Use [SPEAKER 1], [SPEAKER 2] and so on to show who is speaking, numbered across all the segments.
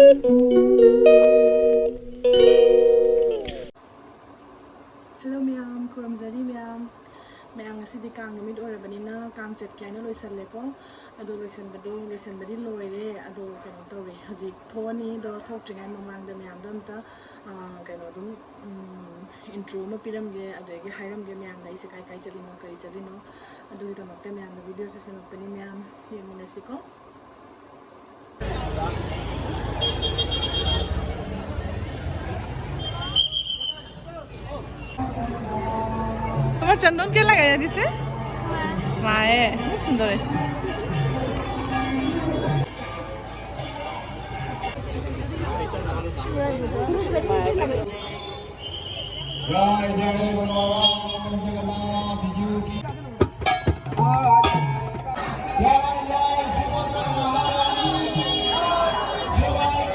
[SPEAKER 1] Hello ma'am, kuramzari ma'am. Ma'am ngasidi kang numit orabanina kang chat kayana loisanle ko. Ado loisanbadi loire ado kano tawre. Hajik thoni do thokjingai mamangda ma'am damta kano dum intro ma piramge adegi hairamge ma'am na ise kai kai chalino ado damakta ma'am na video se semakpani ma'am yeminasi ko. তোমার চন্দন কে লাগাইয়া দিছে মায়ে খুব সুন্দর হয়েছে
[SPEAKER 2] जय जय भगवान जगन्नाथ जी की जय जय सुभद्रा महारानी की जय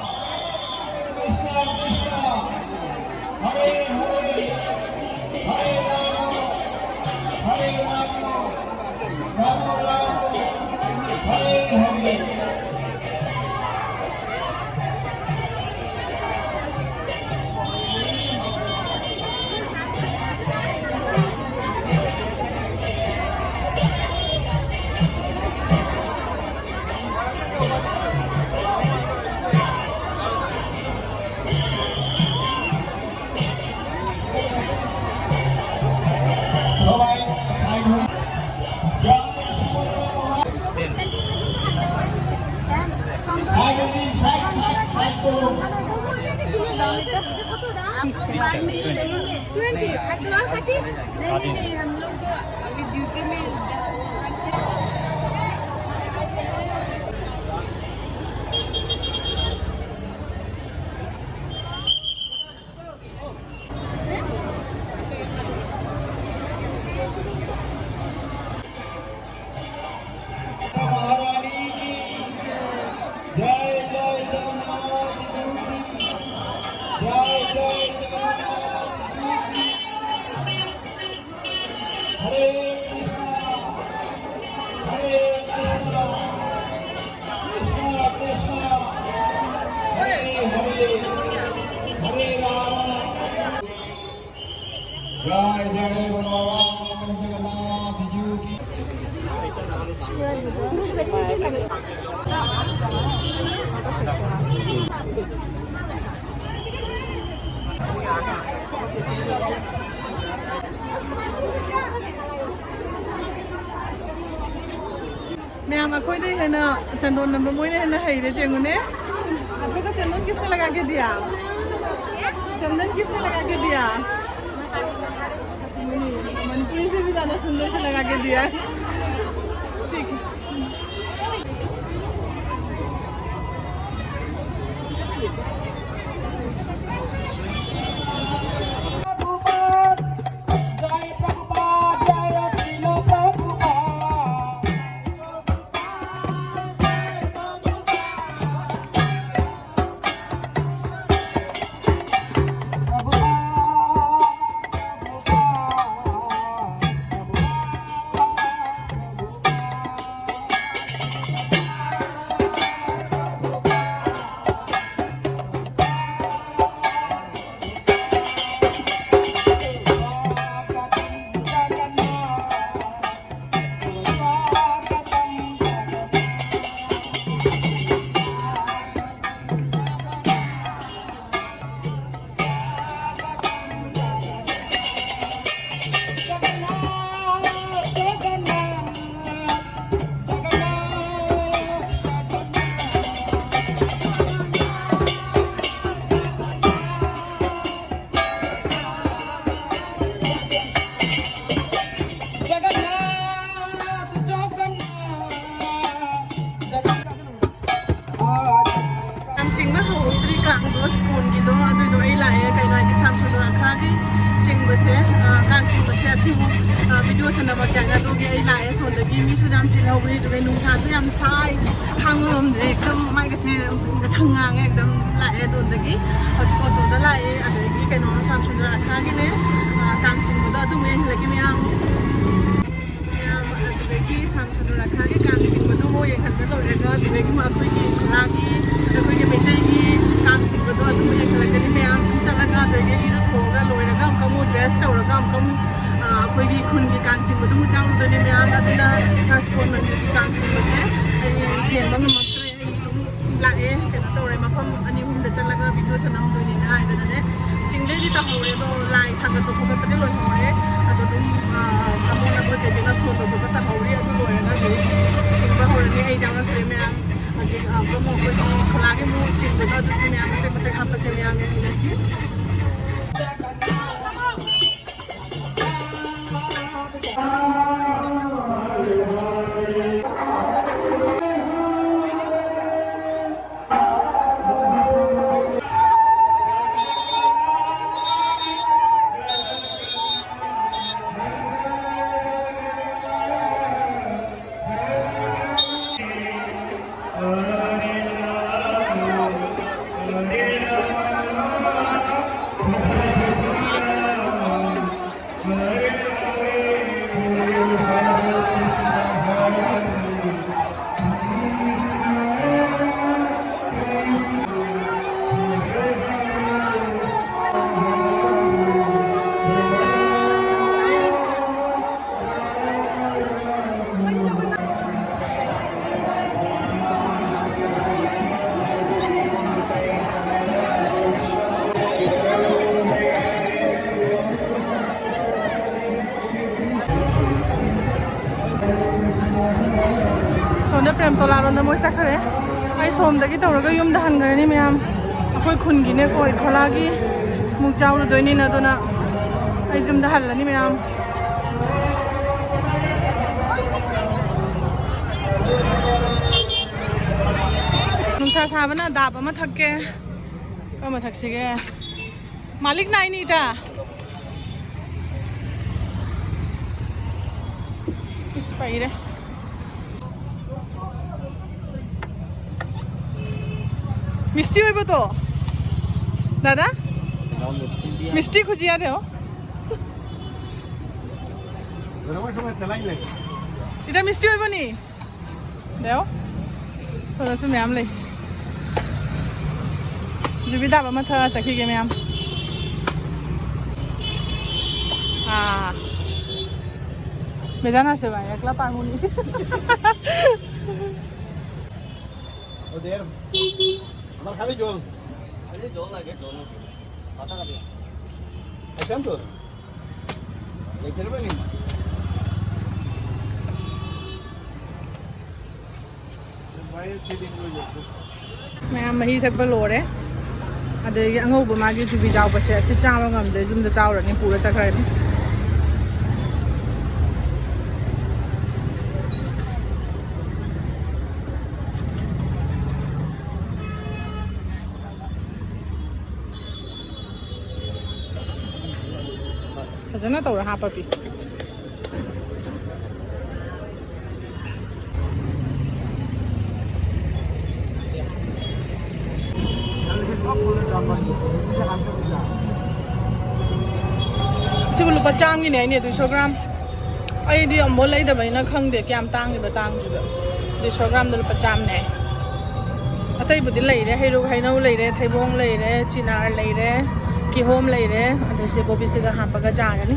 [SPEAKER 2] हरे कृष्णा कृष्णा कृष्णा हरे हरे हरे राम राम राम हरे हरे
[SPEAKER 3] हम लोग तो अभी ड्यूटी में
[SPEAKER 2] महारानी की जय जय जगन्नाथ जी की जय जय जगन्नाथ जी की हरे कृष्णा कृष्णा कृष्णा हरे हरे हरे राम जय जय भगवान जगन्नाथ जी की
[SPEAKER 1] मैम अखोई है ना चंदन नंबर मोई है ना है चेंगुने आपको का चंदन किसने लगा के दिया चंदन किसने लगा के दिया मनप्रीत से भी ज्यादा सुंदर से लगा के दिया ठीक है वीडियो सनब क्या लाए सोदी मीसू जम चिल्हौरी नुसा साई खांगमदे एकदम माइगसे छंगांगे एकदम लाए हजी फोटोद लाए कहीं साम सुंदर अखाने कांचिंग मैम साम सुंदर अखाने कांचिंग ꯌꯦꯡꯍꯟꯕ ꯂꯣꯏꯔꯒ ꯑꯗꯨꯗꯒꯤ ꯑꯩꯈꯣꯏꯒꯤ ꯈꯨꯟꯅꯥꯒꯤ ꯑꯩꯈꯣꯏꯒꯤ ꯃꯩꯇꯩꯒꯤ ꯀꯥꯡ ꯆꯤꯡꯕꯗꯣ ꯑꯗꯨꯝ ꯌꯦꯡꯍꯜꯂꯛꯀꯅꯤ ꯃꯌꯥꯝ ꯆꯠꯂꯒ ꯑꯗꯨꯗꯒꯤ ꯏꯔꯨꯊꯣꯛꯑꯒ ꯂꯣꯏꯔꯒ ꯑꯃꯨꯛ ꯑꯃꯨꯛ ꯗ꯭ꯔꯦꯁ ꯇꯧꯔꯒ ꯑꯃꯨꯛ ꯑꯩꯈꯣꯏꯒꯤ ꯈꯨꯟꯒꯤ ꯀꯥꯡ ꯆꯤꯡꯕꯗꯣ ꯑꯃꯨꯛ ꯆꯥꯎꯔꯨꯗꯣꯏꯅꯤ ꯃꯌꯥꯝ ꯑꯗꯨꯅ ꯉꯥꯁꯀꯣꯟ ꯃꯟꯗꯤꯔꯒꯤ ꯀꯥꯡ ꯆꯤꯡꯕꯁꯦ ꯑꯩ ꯆꯦꯟꯕ ꯉꯝꯃꯛꯇ꯭ꯔꯦ ꯑꯩ ꯑꯗꯨꯝ ꯂꯥꯛꯑꯦ ꯀꯩꯅꯣ ꯇꯧꯔꯦ ꯃꯐꯝ 2-3ꯗ ꯆꯠꯂꯒ ꯚꯤꯗꯤꯑꯣ ꯁꯥꯟꯅꯍꯧꯗꯣꯏꯅꯤꯅ ꯍꯥꯏꯗꯅꯅꯦ ꯆꯤꯡꯗꯩꯗꯤ ꯇꯧꯍꯧꯔꯦ ꯑꯗꯣ ꯂꯥꯏ ꯊꯥꯡꯒꯠꯄ ꯈꯣꯠꯀꯠꯄꯗꯤ ꯂꯣꯏꯍꯧꯔꯦ ꯑꯗꯣ ꯑꯗꯨꯝ ꯑꯃꯣꯠ ꯑꯄꯣꯠ ꯀꯩꯀꯩꯅ ꯁꯣ ꯇꯧꯕꯒ ꯇꯧꯍꯧꯔꯤ ꯑꯗꯨ ꯂꯣꯏꯔꯒ ꯍꯧꯖꯤꯛ ꯆꯤꯡꯕ ꯍꯧꯔꯅꯤ ꯑꯩ ꯌꯥꯎꯔꯛꯇ꯭ꯔꯦ ꯃꯌꯥꯝ ꯍꯧꯖꯤꯛ ꯑꯃꯨꯛ ꯑꯩꯈꯣꯏꯒꯤ ꯈꯣꯂꯥꯒꯤ ꯑꯃꯨꯛ ꯆꯤꯡꯕꯗꯣ ꯑꯗꯨꯁꯨ ꯃꯌꯥꯝ ꯃꯇꯦꯛ ꯃꯇꯦꯛ ꯍꯥꯞꯄꯛꯀꯦ ꯃꯌꯥꯝ ꯌꯦꯡꯃꯤꯟꯅꯁꯤ ꯁꯣꯝꯗ ꯄ꯭ꯔꯦꯝꯇꯣꯂꯥꯔꯣꯝꯗ ꯃꯣꯏ ꯆꯠꯈ꯭ꯔꯦ ꯑꯩ ꯁꯣꯝꯗꯒꯤ ꯇꯧꯔꯒ ꯌꯨꯝꯗ ꯍꯟꯈ꯭ꯔꯅꯤ ꯃꯌꯥꯝ ꯑꯩꯈꯣꯏ ꯈꯨꯟꯒꯤꯅꯦꯀꯣ ꯈꯣꯂꯥꯒꯤ ꯃꯨꯛ ꯆꯥꯎꯔꯨꯗꯣꯏꯅꯤꯅ ꯑꯗꯨꯅ ꯑꯩ ꯌꯨꯝꯗ ꯍꯜꯂꯅꯤ ꯃꯌꯥꯝ ꯅꯨꯡꯁꯥ ꯁꯥꯕꯅ ꯗꯥꯞ ꯑꯃ ꯊꯛꯀꯦ ꯑꯃ ꯊꯛꯁꯤꯒꯦ मालिक नाही नीटा इस पाइरे मिस्टी होइबो तो दादा मिस्टी खुजिया दे हो इटा मिस्टी होइबो नि देओ थोड़ा सु म्याम ले जुबी दाबा मा था चखी के म्याम हाँ बेजाना से भाई एकला पामुनी
[SPEAKER 2] उधर हमार खाली जोल लगे जोल साता का दिया ऐसा हम तो लेकर बनी
[SPEAKER 1] मैं मही थकबा लोरे अदगी अंगौब मागी जुबी जावबसे असि चाबा ngamde jumda chawrani pura chakhrani fajana tawra hapa pi सिबु लुपा चाम गिने ने 200 ग्राम आई दि अम्बो लैदबैना खंगदे क्याम तांगिबा तांगजुबा 200 ग्राम द लुपा चाम ने अतै बुदि लैरे हैरु हैनौ लैरे थैबोंग लैरे चिनार लैरे किहोम लैरे अदसे कोबिसिगा हापगा जागनी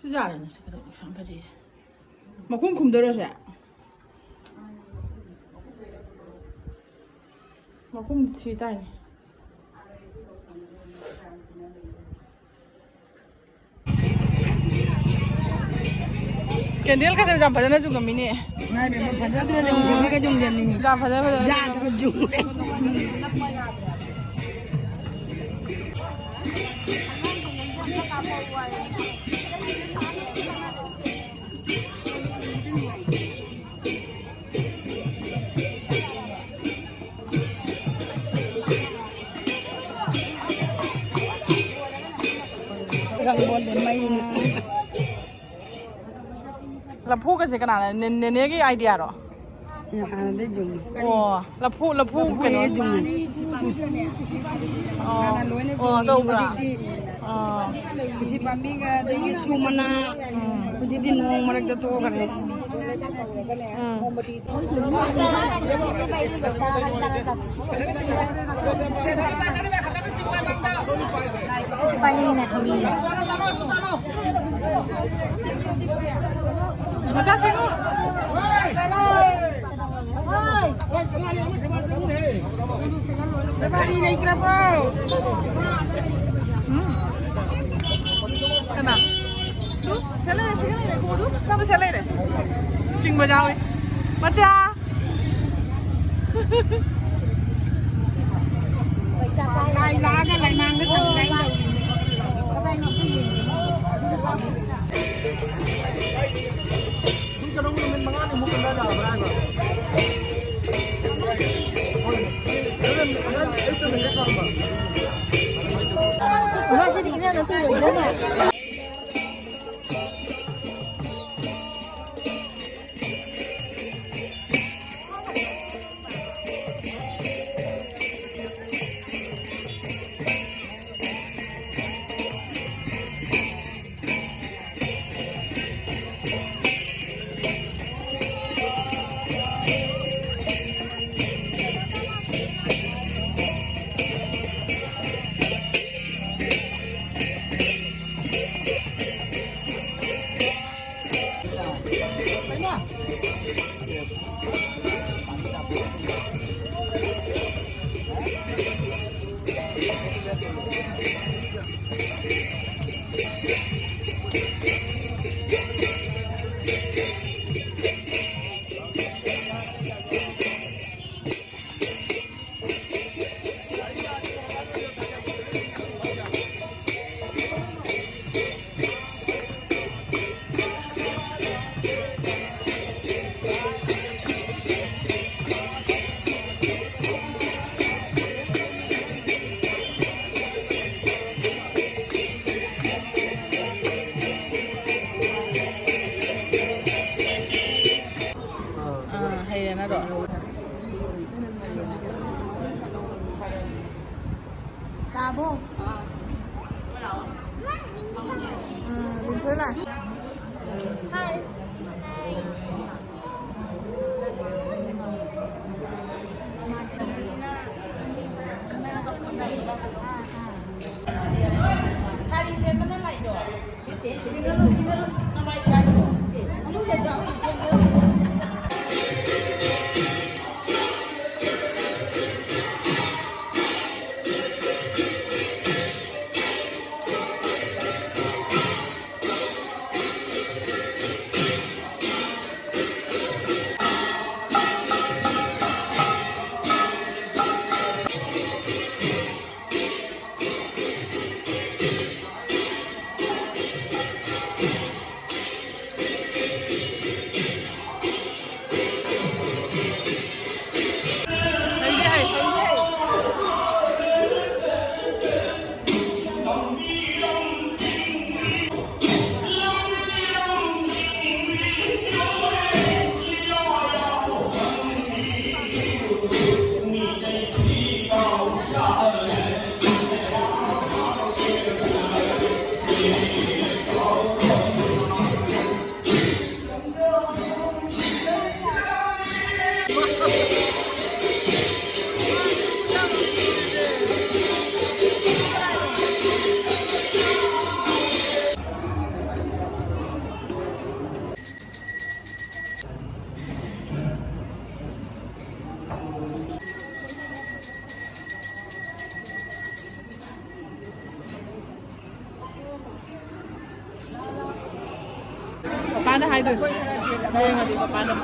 [SPEAKER 1] 수자라는 색깔 상파지 막 쿵쿵 들어서 막 쿵쿵 치다니 कैंडल का जब भजन जुग मिनी
[SPEAKER 4] नहीं मैं भजन तो जुगे का जुग नहीं
[SPEAKER 1] जा भजन
[SPEAKER 4] जा तो जुग रंग बोल दे मैं नहीं
[SPEAKER 1] เราพูดกันสิขนาดไหนเนกี่ไอเดียหรอ
[SPEAKER 4] यहाँ दे जुग
[SPEAKER 1] โอ้เราพูดกันเนาะ
[SPEAKER 4] जुग
[SPEAKER 1] อ๋อ
[SPEAKER 4] लोने
[SPEAKER 1] อ๋อ
[SPEAKER 4] जुग
[SPEAKER 1] ตรงละอ๋อ
[SPEAKER 4] किसी पापी का दे चुमना कुछ दिन नोंग मरक तो करे
[SPEAKER 1] อืม
[SPEAKER 3] ไปนี่นะทวี
[SPEAKER 1] มาจ้าชิโน่
[SPEAKER 4] Lepas ini kenapa?
[SPEAKER 1] ขนาดดูเชลเลยกูดูซ้ำไปเชลเลยจริงมาจ้าเว้ยมาจ้า
[SPEAKER 4] Lại lá cái lại mang cái thằng này. Các anh nó cái gì?
[SPEAKER 2] Chúng cho nó mình mang ăn thì mua cái đó là ra rồi.
[SPEAKER 3] Ủa sao đi ra nó tôi rồi đó nè. Cà bô. Bình thường là. Sari siapa nama itu? Sini nama itu. Kamu sudah jauh itu.
[SPEAKER 1] ꯄꯄꯥꯅ ꯍꯥꯏꯗꯣꯏꯅꯦ ꯌꯦꯡꯉꯗꯤ ꯄꯄꯥꯅ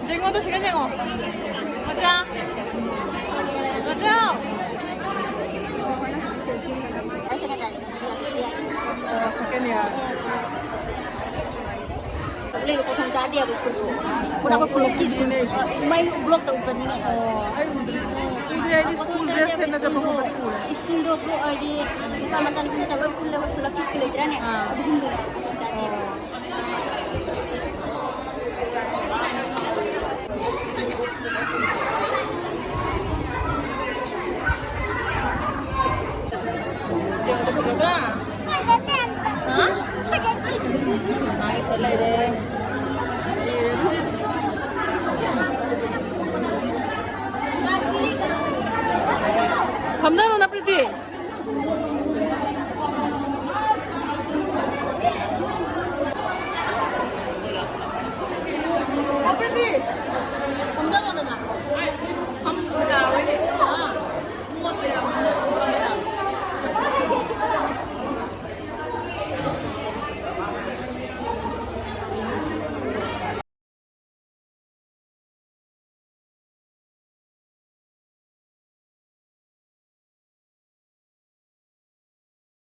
[SPEAKER 1] 쟁어도 시간 쟁어 가자 가자 sakitnya
[SPEAKER 3] boleh ko thong ja dia bos ko pura ko blok ki main blok ta upar ni
[SPEAKER 1] ini school dress na sa pagpapati ko
[SPEAKER 3] school do ko ay di kita makan kita blok ki blok ki le trane